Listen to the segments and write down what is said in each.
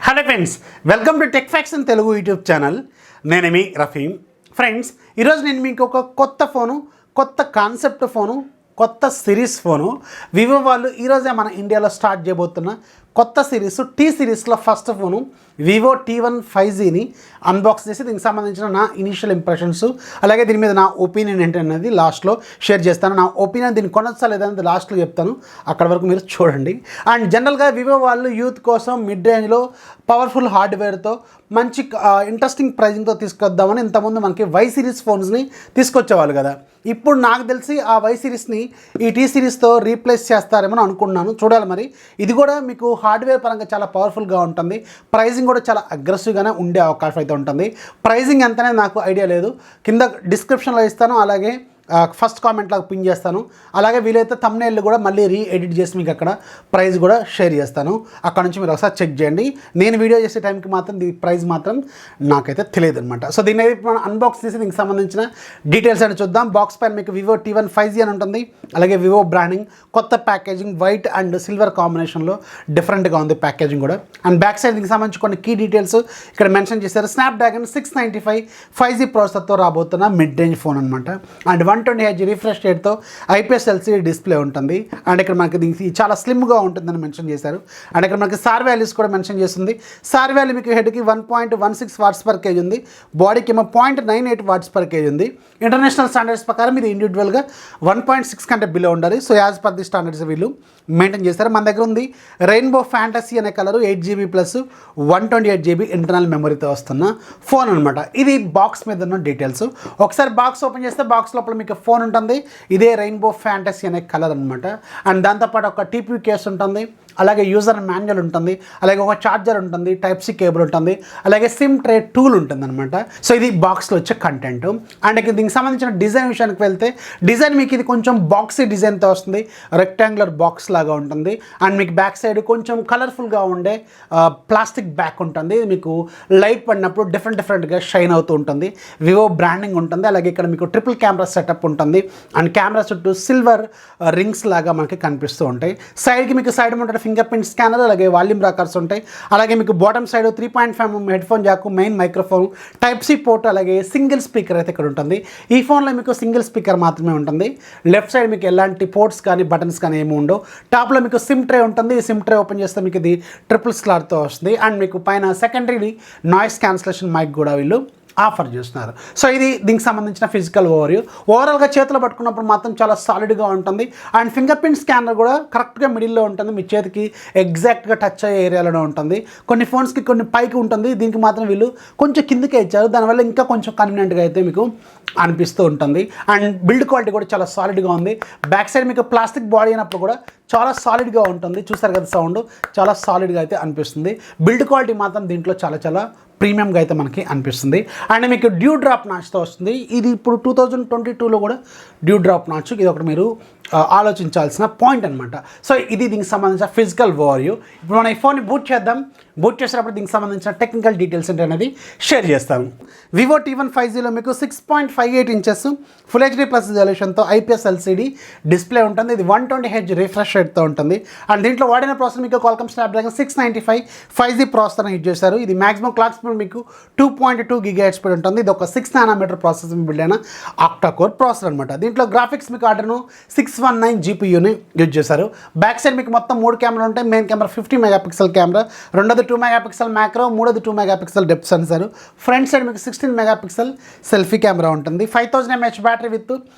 Hello friends, welcome to tech facts in Telugu YouTube channel. నేను మీ Rafeem. Friends, ఈరోజు నేను మీకు ఒక కొత్త ఫోను, కొత్త కాన్సెప్ట్ ఫోను, కొత్త సిరీస్ ఫోను వివో వాళ్ళు ఈరోజే మన ఇండియాలో స్టార్ట్ చేయబోతున్న కొత్త సిరీస్ టీ సిరీస్లో ఫస్ట్ ఫోను వివో T1 5Gని అన్బాక్స్ చేసి దీనికి సంబంధించిన నా ఇనీషియల్ ఇంప్రెషన్స్, అలాగే దీని మీద నా ఒపీనియన్ ఏంటనేది లాస్ట్లో షేర్ చేస్తాను. నా ఒపీనియన్ దీన్ని కొనొచ్చా లేదనేది లాస్ట్లో చెప్తాను, అక్కడ వరకు మీరు చూడండి. అండ్ జనరల్గా వివో వాళ్ళు యూత్ కోసం మిడ్ రేంజ్లో పవర్ఫుల్ హార్డ్వేర్తో మంచి ఇంట్రెస్టింగ్ ప్రైజింగ్తో తీసుకొద్దామని ఇంతకుముందు మనకి వై సిరీస్ ఫోన్స్ని తీసుకొచ్చేవాళ్ళు కదా. ఇప్పుడు నాకు తెలిసి ఆ వై సిరీస్ని ఈ టీ సిరీస్తో రీప్లేస్ చేస్తారేమో అనుకుంటున్నాను. చూడాలి మరి. ఇది కూడా మీకు హార్డ్వేర్ పరంగా చాలా పవర్ఫుల్గా ఉంటుంది, ప్రైజింగ్ కూడా చాలా అగ్రెసివ్గానే ఉండే అవకాశం అయితే ఉంటుంది. ప్రైజింగ్ ఎంతనే నాకు ఐడియా లేదు, కింద డిస్క్రిప్షన్లో ఇస్తాను, అలాగే ఫస్ట్ కామెంట్లాగా పిన్ చేస్తాను. అలాగే వీలైతే థంబ్నెయిల్ కూడా మళ్ళీ ఎడిట్ చేసి మీకు అక్కడ ప్రైస్ కూడా షేర్ చేస్తాను. అక్కడ నుంచి మీరు ఒకసారి చెక్ చేయండి. నేను వీడియో చేసే టైంకి మాత్రం దీని ప్రైస్ మాత్రం నాకైతే తెలియదు అనమాట. సో దీన్ని అయితే మనం అన్బాక్స్ చేసి దీనికి సంబంధించిన డీటెయిల్స్ అని చూద్దాం. బాక్స్ పైన మీకు వివో T1 5G అని ఉంటుంది, అలాగే వివో బ్రాండింగ్, కొత్త ప్యాకేజింగ్, వైట్ అండ్ సిల్వర్ కాంబినేషన్లో డిఫరెంట్గా ఉంది ప్యాకేజింగ్ కూడా. అండ్ బ్యాక్ సైడ్ దీనికి సంబంధించి కొన్ని కీ డీటెయిల్స్ ఇక్కడ మెన్షన్ చేశారు. స్నాప్డ్రాగన్ 695 5G ప్రాసెసర్తో రాబోతున్న మిడ్ రేంజ్ ఫోన్ అనమాట. అండ్ 120Hz రిఫ్రెష్ రేట్తో IPS LCD డిస్ప్లే ఉంటుంది. అండ్ ఇక్కడ మనకి దీనికి చాలా స్లిమ్గా ఉంటుందని మెన్షన్ చేశారు. అండ్ ఇక్కడ మనకి సార్ వాల్యూస్ కూడా మెన్షన్ చేస్తుంది. సార్ వాల్యూ మీకు హెడ్కి 1.16 వాట్స్ పర్ కేజీ ఉంది, బాడీకి ఏమో 0.98 వాట్స్ పర్ కేజీ ఉంది. ఇంటర్నేషనల్ స్టాండర్డ్స్ ప్రకారం ఇది ఇండివిజువల్గా 1.6 కంటే బిలో ఉండాలి. So as per the standards వీళ్ళు మెయింటైన్ చేస్తారు. మన దగ్గర ఉంది రెయిన్బో ఫ్యాంటసీ అనే colour, 8GB plus 128GB internal మెమరీతో వస్తున్న ఫోన్ అనమాట. ఇది బాక్స్ మీద ఉన్న డీటెయిల్స్. ఒకసారి బాక్స్ ఓపెన్ చేస్తే బాక్స్ లోపల మీకు ఫోన్ ఉంటుంది. ఇదే రెయిన్బో ఫ్యాంటసీ అనే కలర్ అనమాట. అండ్ దాంతోపాటు ఒక TP కేస్ ఉంటుంది, అలాగే యూజర్ మాన్యువల్ ఉంటుంది, అలాగే ఒక ఛార్జర్ ఉంటుంది, Type-C కేబుల్ ఉంటుంది, అలాగే సిమ్ ట్రే టూల్ ఉంటుంది అనమాట. సో ఇది బాక్స్లో వచ్చే కంటెంట్. అండ్ దీనికి సంబంధించిన డిజైన్ విషయానికి వెళ్తే, డిజైన్ మీకు ఇది కొంచెం బాక్సీ డిజైన్తో వస్తుంది, రెక్టాంగులర్ బాక్స్ లాగా ఉంటుంది. అండ్ మీకు బ్యాక్ సైడ్ కొంచెం కలర్ఫుల్గా ఉండే ప్లాస్టిక్ బ్యాక్ ఉంటుంది. మీకు లైట్ పడినప్పుడు డిఫరెంట్గా షైన్ అవుతూ ఉంటుంది. వివో బ్రాండింగ్ ఉంటుంది, అలాగే ఇక్కడ మీకు ట్రిపుల్ కెమెరా సెటప్ ఉంటుంది. అండ్ కెమెరా చుట్టూ సిల్వర్ రింగ్స్ లాగా మనకి కనిపిస్తూ ఉంటాయి. సైడ్కి మీకు side mounted fingerprint scanner, అలాగే వాల్యూమ్ రాకర్స్ ఉంటాయి. అలాగే మీకు bottom side 3.5mm head phone Jack, main microphone, Type-C port, అలాగే సింగిల్ స్పీకర్ అయితే ఇక్కడ ఉంటుంది. ఈ ఫోన్లో మీకు సింగిల్ స్పీకర్ మాత్రమే ఉంటుంది. లెఫ్ట్ సైడ్ మీకు ఎలాంటి పోర్ట్స్ కానీ బటన్స్ కానీ ఏమి ఉండవు. టాప్లో మీకు సిమ్ ట్రే ఉంటుంది. ఈ సిమ్ ట్రే ఓపెన్ చేస్తే మీకు ఇది ట్రిపుల్ స్లాట్తో వస్తుంది. అండ్ మీకు పైన సెకండరీ నాయిస్ క్యాన్సిలేషన్ మైక్ కూడా వీళ్ళు ఆఫర్ చేస్తున్నారు. సో ఇది దీనికి సంబంధించిన ఫిజికల్ ఓవర్వ్యూ. ఓవరాల్గా చేతిలో పట్టుకున్నప్పుడు మాత్రం చాలా సాలిడ్గా ఉంటుంది. అండ్ ఫింగర్ ప్రింట్ స్కానర్ కూడా కరెక్ట్గా మిడిల్లో ఉంటుంది, మీ చేతికి ఎగ్జాక్ట్గా టచ్ అయ్యే ఏరియాలోనే ఉంటుంది. కొన్ని ఫోన్స్కి కొన్ని పైకి ఉంటుంది, దీనికి మాత్రం వీళ్ళు కొంచెం కిందకే ఇచ్చారు, దానివల్ల ఇంకా కొంచెం కన్వీనియంట్గా అయితే మీకు అనిపిస్తూ ఉంటుంది. అండ్ బిల్డ్ క్వాలిటీ కూడా చాలా సాలిడ్గా ఉంది. బ్యాక్ సైడ్ మీకు ప్లాస్టిక్ బాడీ అయినప్పుడు కూడా చాలా సాలిడ్గా ఉంటుంది. చూసారు కదా, సౌండ్ చాలా సాలిడ్గా అయితే అనిపిస్తుంది. బిల్డ్ క్వాలిటీ మాత్రం దీంట్లో చాలా ప్రీమియంగా అయితే మనకి అనిపిస్తుంది. అండ్ మీకు డ్యూ డ్రాప్ నాచ్తో వస్తుంది. ఇది ఇప్పుడు 2022లో కూడా డ్యూ డ్రాప్ నాచ్, ఇది ఒకటి మీరు ఆలోచించాల్సిన పాయింట్ అనమాట. సో ఇది దీనికి సంబంధించిన ఫిజికల్ ఓవర్వ్యూ. ఇప్పుడు మనం ఈ ఫోన్ని బూట్ చేద్దాం. బూట్ చేసేటప్పుడు దీనికి సంబంధించిన టెక్నికల్ డీటెయిల్స్ ఏంటనేది షేర్ చేస్తాను. వివో T1 5Gలో మీకు 6.58 ఇంచెస్ ఫుల్ HD ప్లస్ రెజల్యూషన్తో IPS LCD డిస్ప్లే ఉంటుంది. ఇది 120Hz రిఫ్రెష్ రేట్తో ఉంటుంది. అండ్ దీంట్లో వాడిన ప్రాసెసర్ మీకు క్వాల్కమ్ స్నాప్డ్రాగన్ 695 5G ప్రాసెసర్ని యూజ్ చేశారు. ఇది మాక్సిమం క్లాక్ స్పీడ్ మీకు 2.2 GHz స్పీడ్ ఉంటుంది. ఇది ఒక 6nm ప్రాసెసర్ బిల్డ్ అయిన ఆక్టా కోర్ ప్రాసెసర్ అనమాట. దీంట్లో గ్రాఫిక్స్ మీకు ఆర్డర్ను 619 GPUని యూజ్ చేశారు. బ్యాక్ సైడ్ మీకు మొత్తం 3 కెమెరాలు ఉంటాయి. మెయిన్ కెమెరా 50 మెగాపిక్సెల్ కెమెరా, రెండోది 2 మెగాపిక్సెల్ మ్యాక్రో, మూడోది 2 megapixel depth sensor. Front side మీకు 16 మెగాపిక్సెల్ సెల్ఫీ కెమెరా ఉంటుంది. 5000 mAh battery with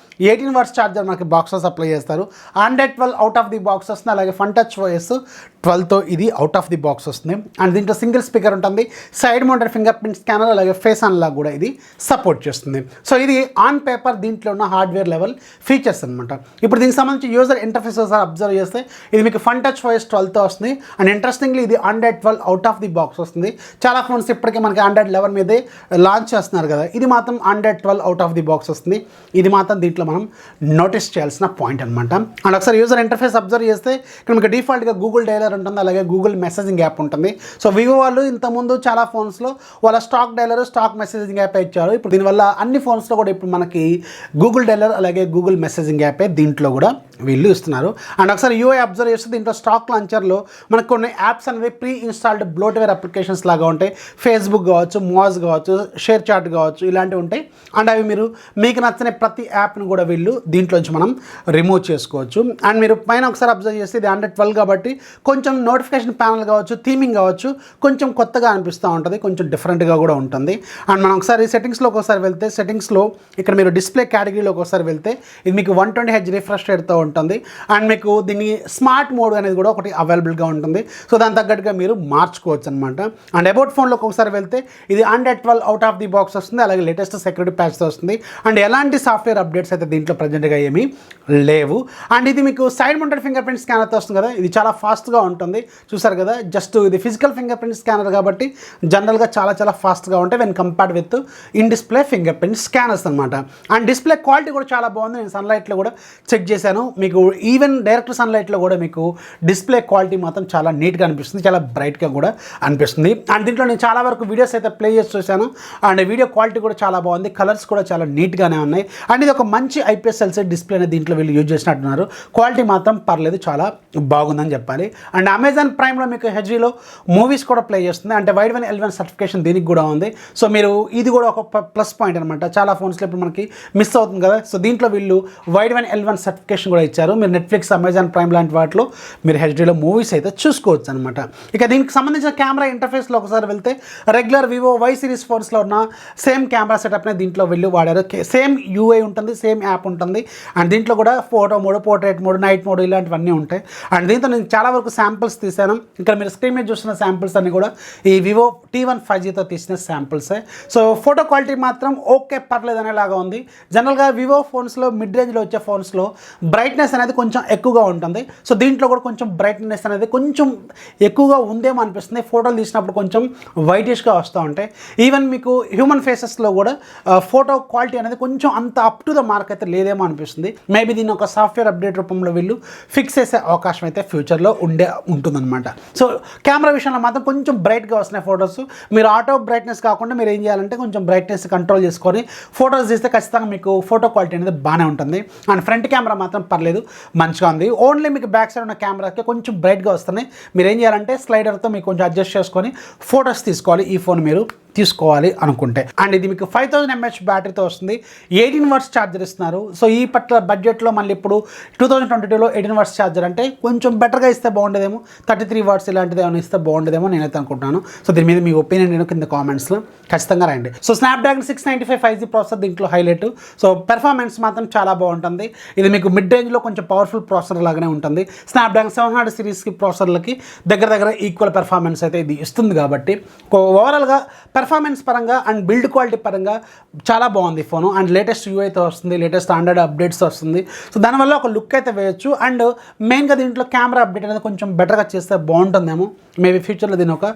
18 watts charger మనకి బాక్స్లో సప్లై చేస్తారు. Android 12 out of the box వస్తుంది, అలాగే ఫన్ టచ్ OS 12తో ఇది అవుట్ ఆఫ్ ది బాక్స్ వస్తుంది. అండ్ దీంట్లో సింగిల్ స్పీకర్ ఉంటుంది. Side mounted fingerprint scanner, అలాగే ఫేస్ అన్లాక్ కూడా ఇది సపోర్ట్ చేస్తుంది. సో ఇది ఆన్ పేపర్ దీంట్లో ఉన్న హార్డ్వేర్ లెవెల్ ఫీచర్స్ అనమాట. ఇప్పుడు దీనికి సంబంధించి యూజర్ ఇంటర్ఫేసెస్ అబ్జర్వ్ చేస్తే ఇది మీకు ఫన్ టచ్ OS 12తో వస్తుంది. అండ్ ఇంట్రెస్టింగ్లీ ఇది Android 12 out of the box వస్తుంది. చాలా ఫోన్స్ ఇప్పటికే మనకి Android 11 మీదే లాంచ్ చేస్తున్నారు కదా, ఇది మాత్రం Android 12 out of the box వస్తుంది. ఇది మాత్రం దీంట్లో మనం నోటీస్ చేయాల్సిన పాయింట్ అనమాట. అండ్ ఒకసారి యూజర్ ఇంటర్ఫేస్ అబ్జర్వ్ చేస్తే ఇక్కడ మీకు డిఫాల్ట్గా గూగుల్ డైలర్ ఉంటుంది, అలాగే గూగుల్ మెసేజింగ్ యాప్ ఉంటుంది. సో వివో వాళ్ళు ఇంతకుముందు చాలా ఫోన్స్లో వాళ్ళ stock dialler, stock messaging app ఇచ్చారు. ఇప్పుడు దీనివల్ల అన్ని ఫోన్స్లో కూడా ఇప్పుడు మనకి గూగుల్ డైలర్, అలాగే గూగుల్ మెసేజింగ్ యాపే దీంట్లో కూడా వీళ్ళు ఇస్తున్నారు. అండ్ ఒకసారి యూఐ అబ్జర్వ్ చేస్తే దీంట్లో స్టాక్ లాంచర్లో మనకు కొన్ని యాప్స్ అనేవి ప్రీ ఇన్స్టాల్డ్ బ్లోట్వేర్ అప్లికేషన్స్ లాగా ఉంటాయి. ఫేస్బుక్ కావచ్చు, మోజ్ కావచ్చు, షేర్ చాట్ కావచ్చు, ఇలాంటివి ఉంటాయి. అండ్ అవి మీరు మీకు నచ్చని ప్రతి యాప్ను కూడా వీళ్ళు దీంట్లోంచి మనం రిమూవ్ చేసుకోవచ్చు. అండ్ మీరు పైన ఒకసారి అబ్జర్వ్ చేస్తే ఇది 112 కాబట్టి కొంచెం నోటిఫికేషన్ ప్యానల్ కావచ్చు, థీమింగ్ కావచ్చు, కొంచెం కొత్తగా అనిపిస్తూ ఉంటుంది, కొంచెం డిఫరెంట్గా కూడా ఉంటుంది. అండ్ మనం ఒకసారి సెట్టింగ్స్లోకి ఒకసారి వెళ్తే సెట్టింగ్స్లో ఇక్కడ మీరు డిస్ప్లే కేటగిరీలోకి ఒకసారి వెళ్తే ఇది మీకు 120Hz రిఫ్రెష్ రేట్తో ఉంటుంది. అండ్ మీకు దీన్ని స్మార్ట్ మోడ్ అనేది కూడా ఒకటి అవైలబుల్గా ఉంటుంది. సో దాని తగ్గట్టుగా మీరు మార్చుకోవచ్చు అనమాట. అండ్ అబౌట్ ఫోన్లోకి ఒకసారి వెళ్తే ఇది 112 అవుట్ ఆఫ్ ది బాక్స్ వస్తుంది. అలాగే లేటెస్ట్ సెక్యూరిటీ ప్యాచ్తో వస్తుంది. అండ్ ఎలాంటి సాఫ్ట్వేర్ అప్డేట్స్ అయితే దీంట్లో ప్రజెంట్గా ఏమీ లేవు. అండ్ ఇది మీకు సైడ్ మౌంటెడ్ ఫింగర్ ప్రింట్ స్కానర్తో వస్తుంది కదా, ఇది చాలా ఫాస్ట్గా ఉంటుంది. చూసారు కదా, జస్ట్ ఇది ఫిజికల్ ఫింగర్ ప్రింట్ స్కానర్ కాబట్టి జనరల్గా చాలా ఫాస్ట్గా ఉంటాయి when compared with in display finger print scanners అనమాట. అండ్ డిస్ప్లే క్వాలిటీ కూడా చాలా బాగుంది. నేను సన్లైట్లో కూడా చెక్ చేశాను. మీకు ఈవెన్ డైరెక్ట్ సన్లైట్లో కూడా మీకు డిస్ప్లే క్వాలిటీ మాత్రం చాలా నీట్గా అనిపిస్తుంది, చాలా బ్రైట్గా కూడా అనిపిస్తుంది. అండ్ దీంట్లో నేను చాలా వరకు వీడియోస్ అయితే ప్లే చేసి చూశాను. అండ్ వీడియో క్వాలిటీ కూడా చాలా బాగుంది, కలర్స్ కూడా చాలా నీట్గానే ఉన్నాయి. అండ్ ఇది ఒక మంచి IPS LCD డిస్ప్లే అనేది దీంట్లో వీళ్ళు యూజ్ చేసినట్టున్నారు. క్వాలిటీ మాత్రం పర్లేదు, చాలా బాగుందని చెప్పాలి. అండ్ అమెజాన్ ప్రైమ్లో మీకు హెచ్డీలో మూవీస్ కూడా ప్లే చేస్తుంది. అంటే వైడ్ వన్ L1 సర్టిఫికేషన్ దీనికి కూడా ఉంది. సో మీరు ఇది కూడా ఒక ప్లస్ పాయింట్ అనమాట. చాలా ఫోన్స్లో ఇప్పుడు మనకి మిస్ అవుతుంది కదా, సో దీంట్లో వీళ్ళు వైడ్ వన్ L1 సర్టిఫికేషన్ కూడా ఇచ్చారు. మీరు నెట్ఫ్లిక్స్, అమెజాన్ ప్రైమ్ లాంటి వాటిలో మీరు హెచ్డీలో మూవీస్ అయితే చూసుకోవచ్చు అనమాట. ఇక దీనికి సంబంధించిన కెమెరా ఇంటర్ఫేస్లో ఒకసారి వెళ్తే రెగ్యులర్ వివో Y సిరీస్ ఫోన్స్లో ఉన్న సేమ్ కెమెరా సెటప్నే దీంట్లో వీళ్ళు వాడారు. సేమ్ UI ఉంటుంది, సేమ్ యాప్ ఉంటుంది. అండ్ దీంట్లో కూడా photo mode, portrait mode, night mode ఇలాంటివన్నీ ఉంటాయి. అండ్ దీంతో నేను చాలా వరకు శాంపిల్స్ తీశాను. ఇక్కడ మీరు స్క్రీన్ మీద చూస్తున్న శాంపిల్స్ అన్ని కూడా ఈ వివో T1 5Gతో తీసిన శాంపిల్సే. సో ఫోటో క్వాలిటీ మాత్రం ఓకే, పర్లేదు అనేలాగా ఉంది. జనరల్గా వివో ఫోన్స్లో మిడ్ రేంజ్లో వచ్చే ఫోన్స్లో బ్రైట్నెస్ అనేది కొంచెం ఎక్కువగా ఉంటుంది. సో దీంట్లో కూడా కొంచెం బ్రైట్నెస్ అనేది కొంచెం ఎక్కువగా ఉందేమో అనిపిస్తుంది. ఫోటోలు తీసినప్పుడు కొంచెం వైటిష్గా వస్తూ ఉంటాయి. ఈవెన్ మీకు హ్యూమన్ ఫేసెస్లో కూడా ఫోటో క్వాలిటీ అనేది కొంచెం అంత అప్ టు ద మార్క్ అయితే లేదేమో అనిపిస్తుంది. మేబీ దీన్ని ఒక సాఫ్ట్వేర్ అప్డేట్ రూపంలో వీళ్ళు ఫిక్స్ చేసే అవకాశం అయితే ఫ్యూచర్లో ఉంటుందన్నమాట. సో కెమెరా విషయంలో మాత్రం కొంచెం బ్రైట్గా వస్తున్నాయి ఫొటోస్. మీరు ఆటో బ్రైట్నెస్ కాకుండా మీరు ఏం చేయాలంటే కొంచెం బ్రైట్నెస్ కంట్రోల్ చేసుకొని ఫొటోస్ తీస్తే ఖచ్చితంగా మీకు ఫోటో క్వాలిటీ అనేది బాగానే ఉంటుంది. అండ్ ఫ్రంట్ కెమెరా మాత్రం పర్లేదు, మంచిగా ఉంది. ఓన్లీ మీకు బ్యాక్ సైడ్ ఉన్న కెమెరాకి కొంచెం బ్రైట్గా వస్తున్నాయి. మీరు ఏం చేయాలంటే స్లైడర్తో మీకు కొంచెం అడ్జస్ట్ చేసుకొని ఫొటోస్ తీసుకోవాలి, ఈ ఫోన్ మీరు తీసుకోవాలి అనుకుంటే. అండ్ ఇది మీకు 5000 mAh బ్యాటరీతో వస్తుంది. 18 వాట్స్ ఛార్జర్ ఇస్తున్నారు. సో ఈ పర్టికులర్ బడ్జెట్లో మళ్ళీ ఇప్పుడు 2022లో 18 వాట్స్ ఛార్జర్ అంటే కొంచెం బెటర్గా ఇస్తే బాగుండేదేమో. 33 వాట్స్ ఇలాంటిది ఏమైనా ఇస్తే బాగుండేదేమో నేనైతే అనుకుంటున్నాను. సో దీని మీద మీ ఒపీనియన్ నేను కింద కామెంట్స్లో ఖచ్చితంగా రాయండి. సో స్నాప్డ్రాగన్ 695 5G ప్రాసెసర్ దీంట్లో హైలైట్. సో పెర్ఫార్మెన్స్ మాత్రం చాలా బాగుంటుంది. ఇది మీకు మిడ్ రేంజ్లో కొంచెం పవర్ఫుల్ ప్రాసెసర్ లాగానే ఉంటుంది. స్నాప్డ్రాగన్ 700 సిరీస్కి ప్రాసెసర్లకి దగ్గర ఈక్వల్ పెర్ఫార్మెన్స్ అయితే ఇది ఇస్తుంది కాబట్టి ఓవరాల్గా పెర్ఫార్మెన్స్ పరంగా అండ్ బిల్డ్ క్వాలిటీ పరంగా చాలా బాగుంది ఫోను. అండ్ లేటెస్ట్ యూఐతో వస్తుంది, లేటెస్ట్ ఆండ్రాయిడ్ అప్డేట్స్ వస్తుంది. సో దానివల్ల ఒక లుక్ అయితే వేయచ్చు. అండ్ మెయిన్గా దీంట్లో కెమెరా అప్డేట్ అనేది కొంచెం బెటర్గా చేస్తే బాగుంటుందేమో. మేబీ ఫ్యూచర్లో దీన్ని ఒక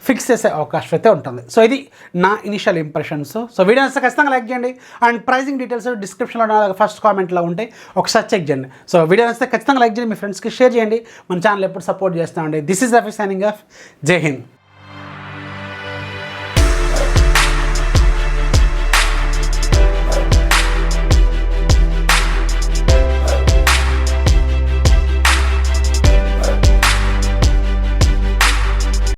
ఫిక్స్ చేసే అవకాశం అయితే ఉంటుంది. సో ఇది నా ఇనిషియల్ ఇంప్రెషన్స్. సో వీడియో వస్తే ఖచ్చితంగా లైక్ చేయండి. అండ్ ప్రైజింగ్ డీటెయిల్స్ డిస్క్రిప్షన్లో ఫస్ట్ కామెంట్లో ఉంటాయి, ఒకసారి చెక్ చేయండి. సో వీడియో వస్తే ఖచ్చితంగా లైక్ చేయండి, మీ ఫ్రెండ్స్కి షేర్ చేయండి. మన ఛానల్ ఎప్పుడు సపోర్ట్ చేస్తామండి. This is Rafi signing off. జై హింద్.